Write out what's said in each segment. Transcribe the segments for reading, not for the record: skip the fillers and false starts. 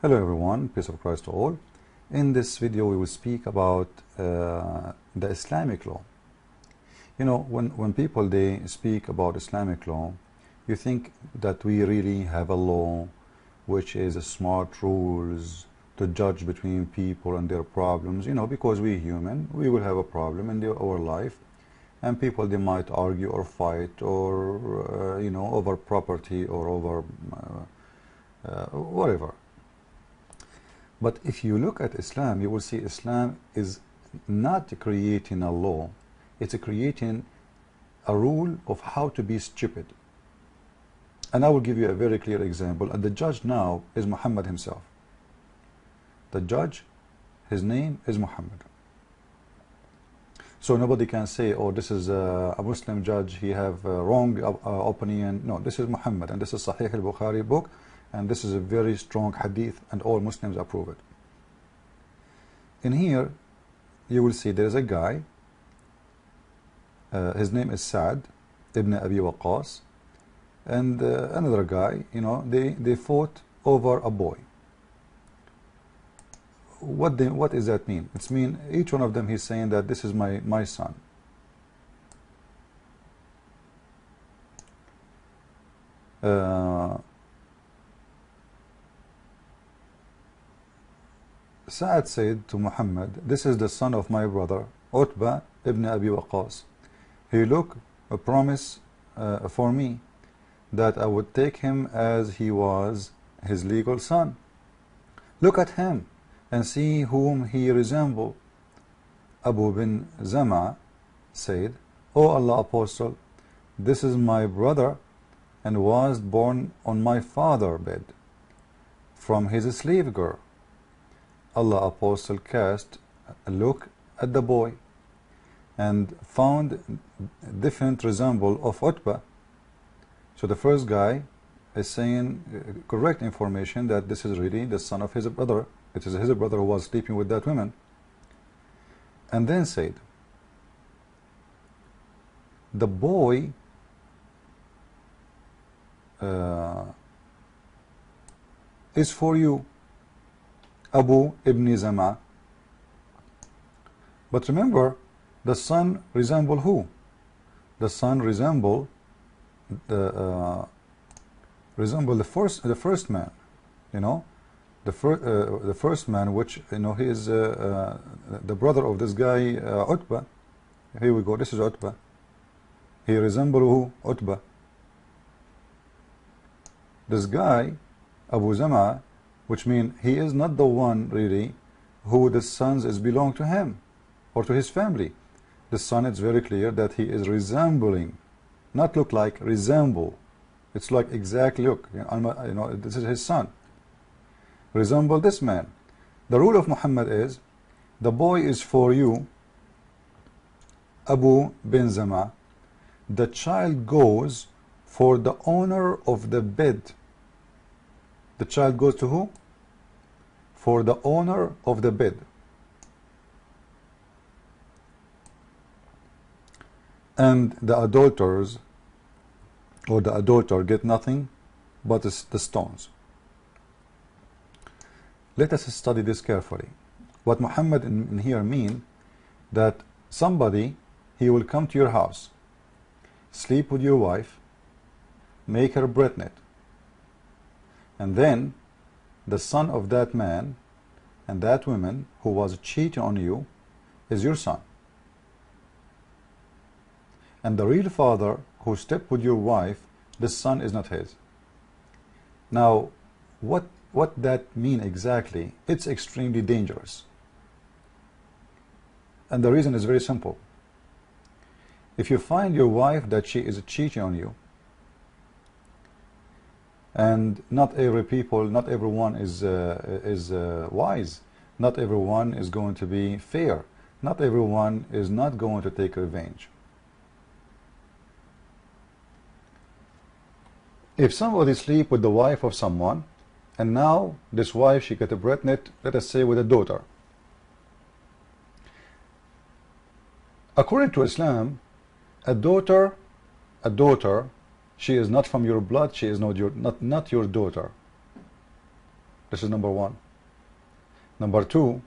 Hello everyone, peace of Christ to all. In this video we will speak about the Islamic law. You know, when people they speak about Islamic law, you think that we really have a law which is a smart rules to judge between people and their problems, you know, because we're human, we will have a problem in our life, and people they might argue or fight or you know, over property or over whatever. But if you look at Islam, you will see Islam is not creating a law, it's creating a rule of how to be stupid. And I will give you a very clear example. And the judge now is Muhammad himself. The judge, his name is Muhammad. So nobody can say, oh, this is a Muslim judge, he have a wrong opinion. No, this is Muhammad, and this is Sahih al-Bukhari book, and this is a very strong hadith, and all Muslims approve it. In here, you will see there is a guy, his name is Sa'd ibn Abi Waqqas, and another guy, you know, they fought over a boy. What does that mean? It's mean each one of them he's saying that this is my son. Sa'ad said to Muhammad, this is the son of my brother Utbah ibn Abi Waqqas. He look a promise for me that I would take him as he was his legal son. Look at him and see whom he resembled. Abu bin Zama said, O Allah Apostle, this is my brother and was born on my father's bed from his slave girl. Allah Apostle cast a look at the boy and found different resemble of Utbah. So the first guy is saying correct information that this is really the son of his brother. It is his brother who was sleeping with that woman. And then said, the boy is for you, Abu ibn Zama. But remember, the son resemble who? The son resemble the first man, you know, the first man, which, you know, he is the brother of this guy Utbah. Here we go. This is Utbah. He resemble who? Utbah. This guy Abu Zama, which means he is not the one really who the sons is belong to him or to his family. The son, it's very clear that he is resembling, not look like, resemble. It's like exact look. You know, this is his son. Resemble this man. The rule of Muhammad is, the boy is for you, Abu bin Zama. The child goes for the owner of the bed. The child goes to who? For the owner of the bed. And the adulterers or the adulterer get nothing but the stones. Let us study this carefully. What Muhammad in here mean that somebody, he will come to your house, sleep with your wife, make her pregnant, and then the son of that man and that woman who was cheating on you is your son. And the real father who slept with your wife, this son is not his. Now, what that mean exactly? It's extremely dangerous. And the reason is very simple. If you find your wife that she is cheating on you, and not everyone is wise. Not everyone is going to be fair. Not everyone is not going to take revenge. If somebody sleep with the wife of someone, and now this wife, she got pregnant, let us say with a daughter. According to Islam, a daughter, she is not from your blood, she is not your daughter. This is number one. Number two,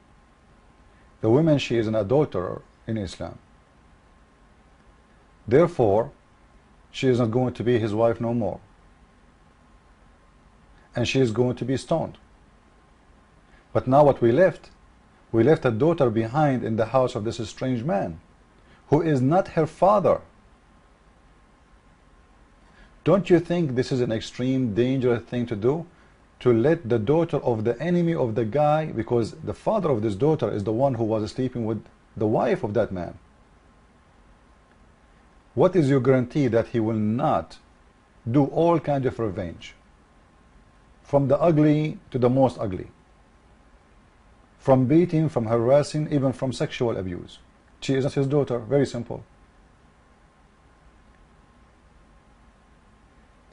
the woman, she is an adulterer in Islam. Therefore, she is not going to be his wife no more. And she is going to be stoned. But now what we left a daughter behind in the house of this strange man, who is not her father. Don't you think this is an extreme dangerous thing to do? To let the daughter of the enemy of the guy, because the father of this daughter is the one who was sleeping with the wife of that man. What is your guarantee that he will not do all kinds of revenge? From the ugly to the most ugly. From beating, from harassing, even from sexual abuse. She is not his daughter. Very simple.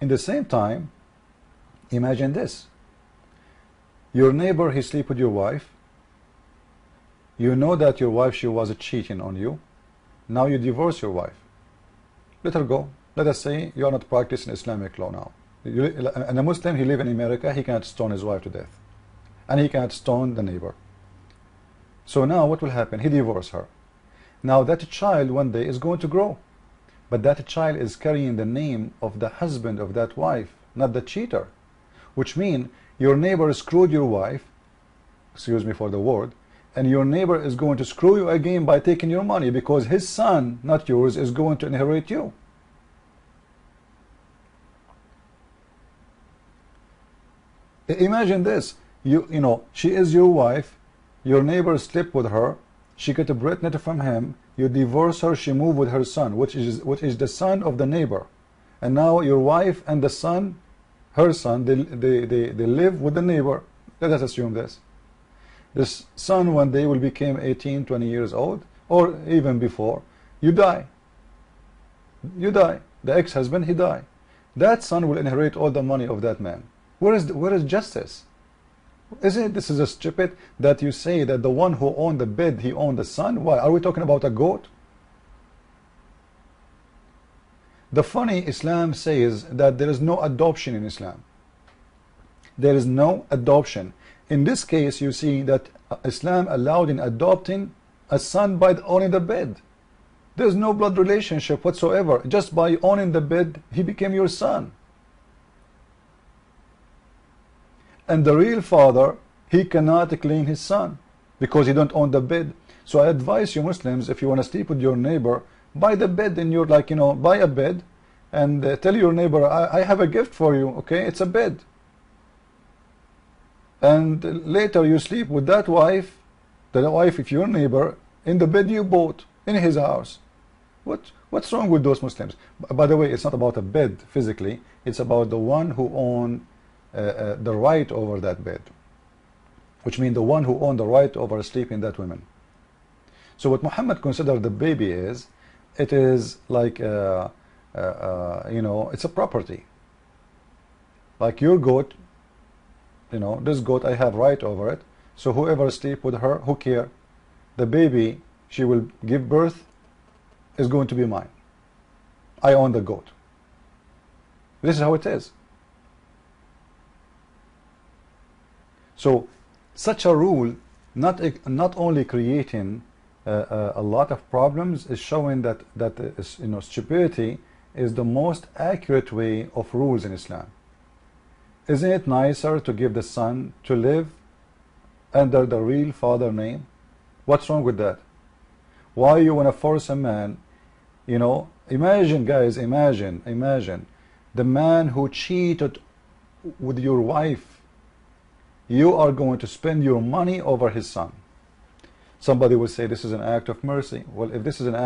In the same time, imagine this. Your neighbor, he sleep with your wife. You know that your wife, she was cheating on you. Now you divorce your wife. Let her go. Let us say you are not practicing Islamic law now. And a Muslim, he live in America, he can't stone his wife to death. And he can't stone the neighbor. So now what will happen? He divorces her. Now that child one day is going to grow. But that child is carrying the name of the husband of that wife, not the cheater. Which means your neighbor screwed your wife, excuse me for the word, and your neighbor is going to screw you again by taking your money, because his son, not yours, is going to inherit you. Imagine this. You know, she is your wife, your neighbor slept with her, she got pregnant from him, you divorce her, she moved with her son, which is the son of the neighbor. And now your wife and the son, her son, they live with the neighbor. Let us assume this. This son one day will become 18, 20 years old, or even before. You die. You die. The ex-husband, he die. That son will inherit all the money of that man. Where is justice? Isn't this is a stupid that you say that the one who owned the bed, he owned the son? Why? Are we talking about a goat? The funny, Islam says that there is no adoption in Islam. There is no adoption. In this case, you see that Islam allowed in adopting a son by owning the bed. There is no blood relationship whatsoever. Just by owning the bed, he became your son. And the real father, he cannot claim his son because he don't own the bed. So I advise you Muslims, if you want to sleep with your neighbor, buy the bed in your, like, you know, buy a bed and tell your neighbor, I have a gift for you, okay? It's a bed. And later you sleep with that wife, the wife of your neighbor, in the bed you bought in his house. What's wrong with those Muslims? By the way, it's not about a bed physically, it's about the one who owns the right over that bed, which means the one who owned the right over sleeping that woman. So what Muhammad considered the baby is, it is like you know, it's a property. Like your goat, you know, this goat, I have right over it. So whoever sleep with her, who care? The baby she will give birth is going to be mine. I own the goat. This is how it is. So such a rule not only creating a lot of problems, is showing that you know, stupidity is the most accurate way of rules in Islam. Isn't it nicer to give the son to live under the real father name? What's wrong with that? Why you want to force a man? You know, imagine, guys, imagine the man who cheated with your wife. You are going to spend your money over his son. Somebody will say this is an act of mercy. Well, if this is an act